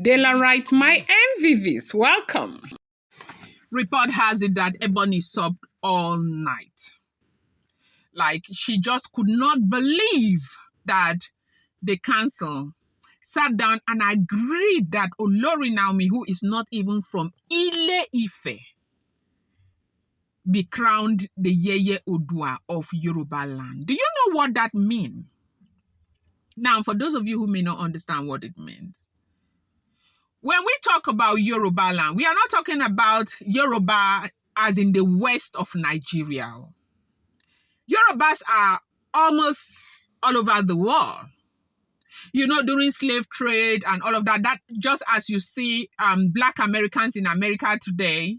De la right, my MVVs, welcome. Report has it that Ebony sobbed all night. Like, she just could not believe that the council sat down and agreed that Olori Naomi, who is not even from Ile Ife, be crowned the Yeye Odua of Yoruba land. Do you know what that means? Now, for those of you who may not understand what it means, when we talk about Yoruba land, we are not talking about Yoruba as in the west of Nigeria. Yorubas are almost all over the world. You know, during slave trade and all of that, that just as you see Black Americans in America today,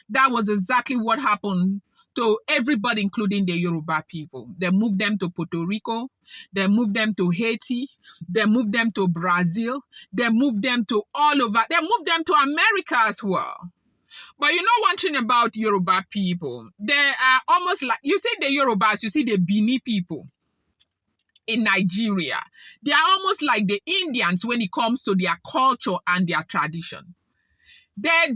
that was exactly what happened to everybody, including the Yoruba people. They moved them to Puerto Rico, they moved them to Haiti, they moved them to Brazil, they moved them to all over, they moved them to America as well. But you know one thing about Yoruba people, they are almost like, you see the Yorubas, you see the Bini people in Nigeria. They are almost like the Indians when it comes to their culture and their tradition. They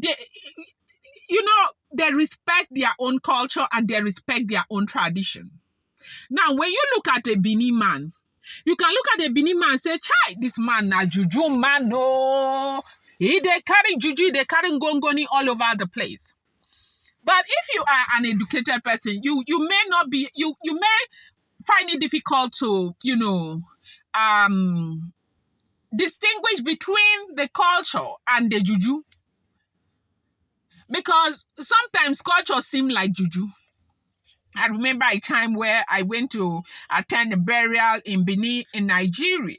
respect their own culture and they respect their own tradition. Now, when you look at a Bini man, you can look at a Bini man and say, chai, this man na juju man, no. They carry juju, they carry ngongoni all over the place. But if you are an educated person, you may not be, you may find it difficult to, distinguish between the culture and the juju. Because sometimes culture seem like juju. I remember a time where I went to attend a burial in Benin in Nigeria.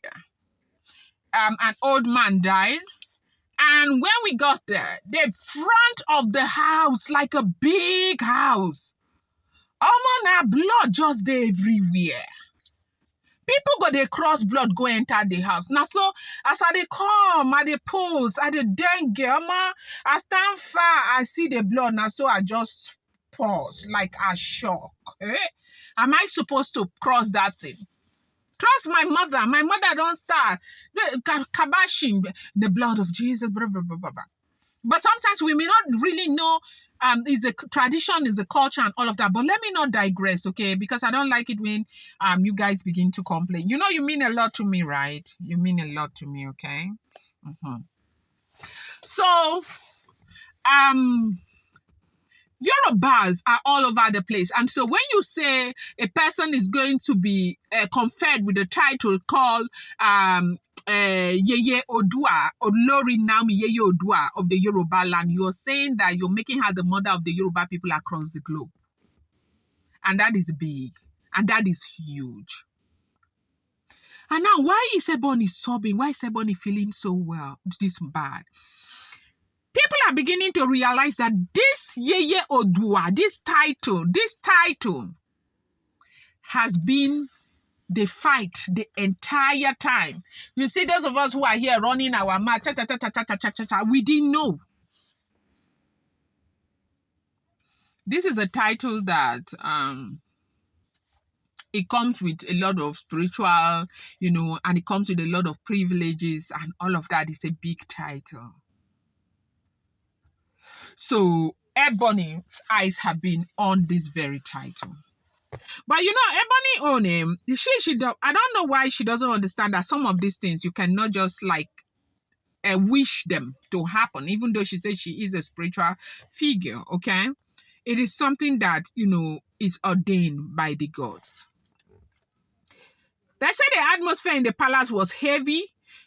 An old man died. And when we got there, the front of the house, like a big house, almost blood just there everywhere. People go they cross blood, go enter the house. Now so as I they come, I they pose, I they dengue, I stand far, I see the blood. Now so I just pause like a shock. Am I supposed to cross that thing? Trust my mother. My mother don't start kabashing the blood of Jesus. Blah, blah, blah, blah, blah. But sometimes we may not really know is a tradition, is a culture and all of that. But let me not digress, okay? Because I don't like it when you guys begin to complain. You know, you mean a lot to me, right? You mean a lot to me, okay? So, Yorubas are all over the place. And so when you say a person is going to be conferred with a title called Yeye Odua, Olori Naomi Yeye Odua of the Yoruba land, you're saying that you're making her the mother of the Yoruba people across the globe. And that is big. And that is huge. And now, why is Ebony sobbing? Why is Ebony feeling so well, this bad? People are beginning to realize that this Yeye Odua, this title has been the fight the entire time. You see, those of us who are here running our mouth, we didn't know. This is a title that it comes with a lot of spiritual, and it comes with a lot of privileges, and all of that is a big title. So Ebony's eyes have been on this very title. But Ebony she I don't know why she doesn't understand that some of these things you cannot just like wish them to happen, even though she says she is a spiritual figure, okay? It is something that, is ordained by the gods. They say the atmosphere in the palace was heavy,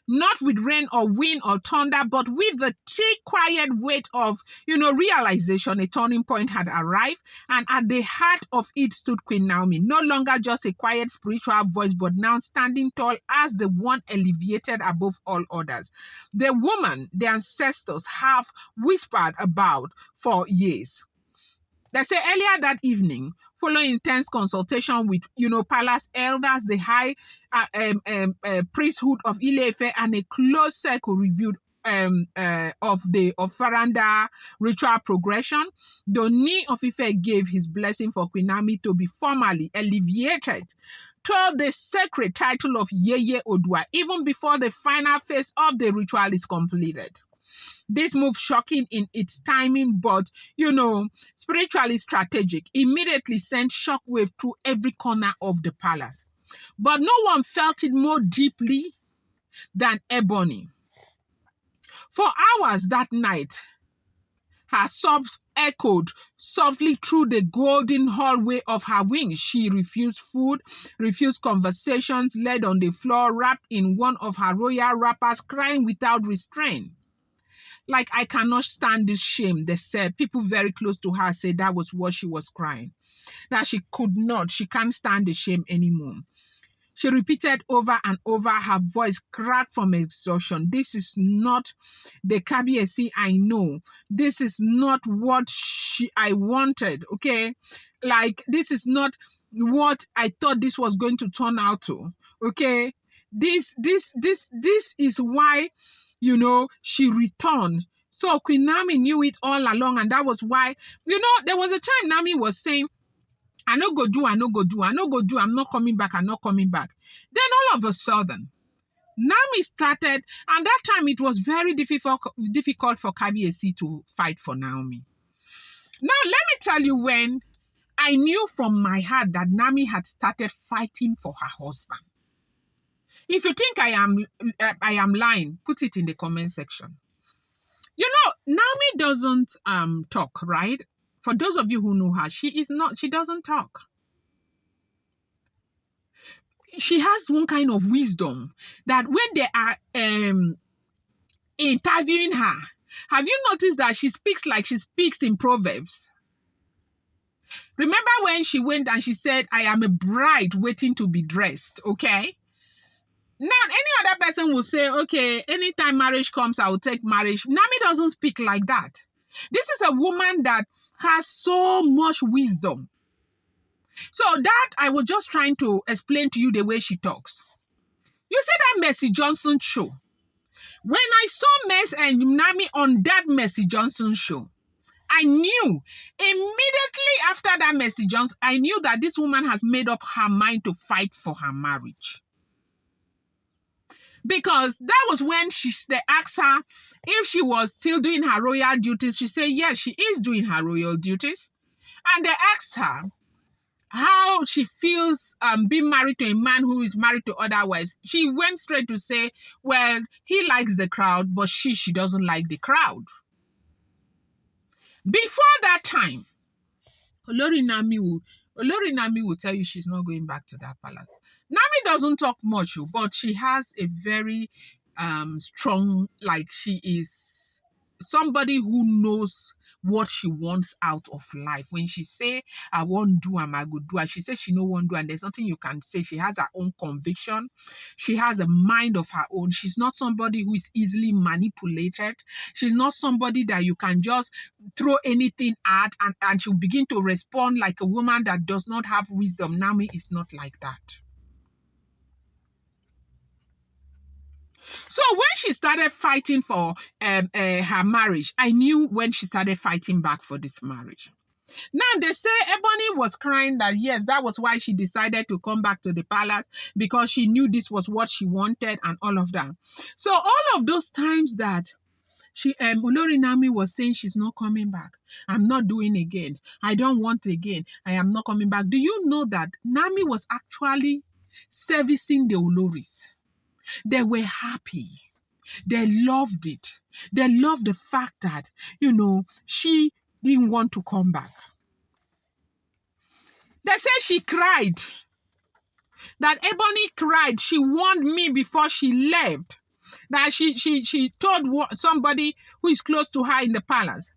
not with rain or wind or thunder, but with the thick, quiet weight of, realization. A turning point had arrived, and at the heart of it stood Queen Naomi, no longer just a quiet spiritual voice, but now standing tall as the one elevated above all others. The woman the ancestors have whispered about for years. They say earlier that evening, following intense consultation with, palace elders, the high priesthood of Ile Ife, and a close circle reviewed of the Oferinades ritual progression, the Ooni of Ife gave his blessing for Queen Naomi to be formally elevated told the sacred title of Yeye Odua even before the final phase of the ritual is completed. This move, shocking in its timing, but spiritually strategic, immediately sent shockwave through every corner of the palace. But no one felt it more deeply than Ebony. For hours that night, her sobs echoed softly through the golden hallway of her wings. She refused food, refused conversations, laid on the floor, wrapped in one of her royal wrappers, crying without restraint. Like, I cannot stand this shame, they said. People very close to her said that was what she was crying. That she can't stand the shame anymore. She repeated over and over, her voice cracked from exhaustion. This is not the Kabiyesi I know. This is not what I wanted, okay? Like, this is not what I thought this was going to turn out to, okay? This is why, she returned. So Queen Naomi knew it all along, and that was why, there was a time Naomi was saying, I no go do, I'm not coming back, I'm not coming back. Then all of a sudden, Naomi started, and that time it was very difficult for Kabiyesi to fight for Naomi. Now, let me tell you when I knew from my heart that Naomi had started fighting for her husband. If you think I am lying, put it in the comment section. Naomi doesn't talk, right? For those of you who know her, she doesn't talk. She has one kind of wisdom that when they are interviewing her, have you noticed that she speaks like she speaks in Proverbs? Remember when she went and she said, I am a bride waiting to be dressed, okay? Now, any other person will say, okay, anytime marriage comes, I will take marriage. Naomi doesn't speak like that. This is a woman that has so much wisdom. So that I was just trying to explain to you the way she talks. You see that Mercy Johnson show? When I saw Mercy and Naomi on that Mercy Johnson show, I knew immediately after that Mercy Johnson, I knew that this woman has made up her mind to fight for her marriage. Because that was when they asked her if she was still doing her royal duties. She said, yes, she is doing her royal duties. And they asked her how she feels being married to a man who is married to other wives. She went straight to say, well, he likes the crowd, but she doesn't like the crowd. Before that time, Olori Naomi will tell you she's not going back to that palace. Naomi doesn't talk much, but she has a very strong, like, she is somebody who knows what she wants out of life. When she say, I won't do, I go do, she says she no won't do, and there's nothing you can say. She has her own conviction. She has a mind of her own. She's not somebody who is easily manipulated. She's not somebody that you can just throw anything at and she'll begin to respond like a woman that does not have wisdom. Naomi is not like that. So when she started fighting for her marriage, I knew when she started fighting back for this marriage. Now, they say Ebony was crying that, yes, that was why she decided to come back to the palace, because she knew this was what she wanted and all of that. So all of those times that Olori Naomi was saying she's not coming back, I'm not doing again, I don't want again, I am not coming back. Do you know that Naomi was actually servicing the Oloris? They were happy. They loved it. They loved the fact that, she didn't want to come back. They say she cried. That Ebony cried. She warned me before she left. That she told somebody who is close to her in the palace.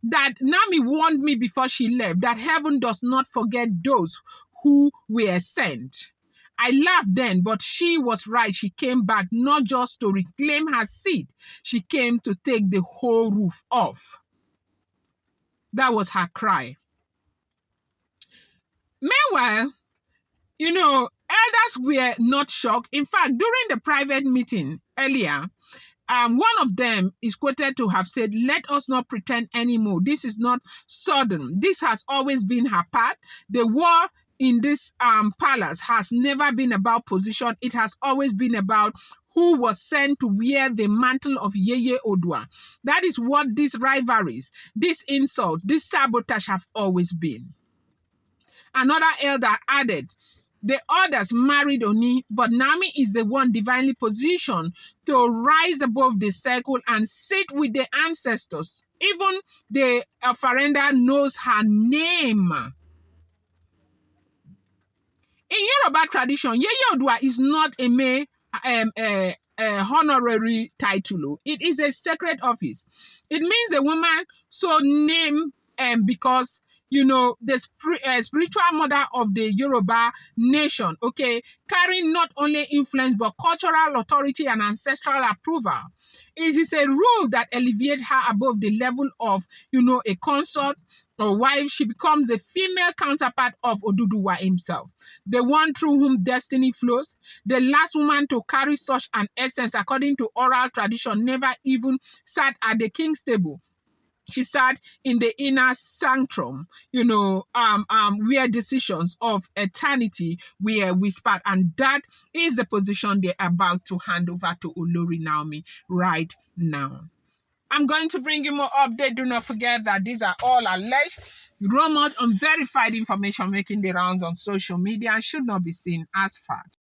That Naomi warned me before she left. That heaven does not forget those who were sent. I laughed then, but she was right. She came back not just to reclaim her seat. She came to take the whole roof off. That was her cry. Meanwhile, elders were not shocked. In fact, during the private meeting earlier, one of them is quoted to have said, let us not pretend anymore. This is not sudden. This has always been her path. The war in this palace has never been about position. It has always been about who was sent to wear the mantle of Yeye Odua. That is what these rivalries, this insult, this sabotage have always been. Another elder added, the others married Oni, but Naomi is the one divinely positioned to rise above the circle and sit with the ancestors. Even the Oferinade knows her name. In Yoruba tradition, Yeye Odua is not a honorary title. It is a sacred office. It means a woman so named because the spiritual mother of the Yoruba nation, okay, carrying not only influence but cultural authority and ancestral approval. It is a rule that elevates her above the level of a consort or wife. She becomes the female counterpart of Odua himself, the one through whom destiny flows. The last woman to carry such an essence, according to oral tradition, never even sat at the king's table. She sat in the inner sanctum, where decisions of eternity were whispered, and that is the position they're about to hand over to Olori Naomi right now. I'm going to bring you more update. Do not forget that these are all alleged, rumors, unverified information making the rounds on social media and should not be seen as fact.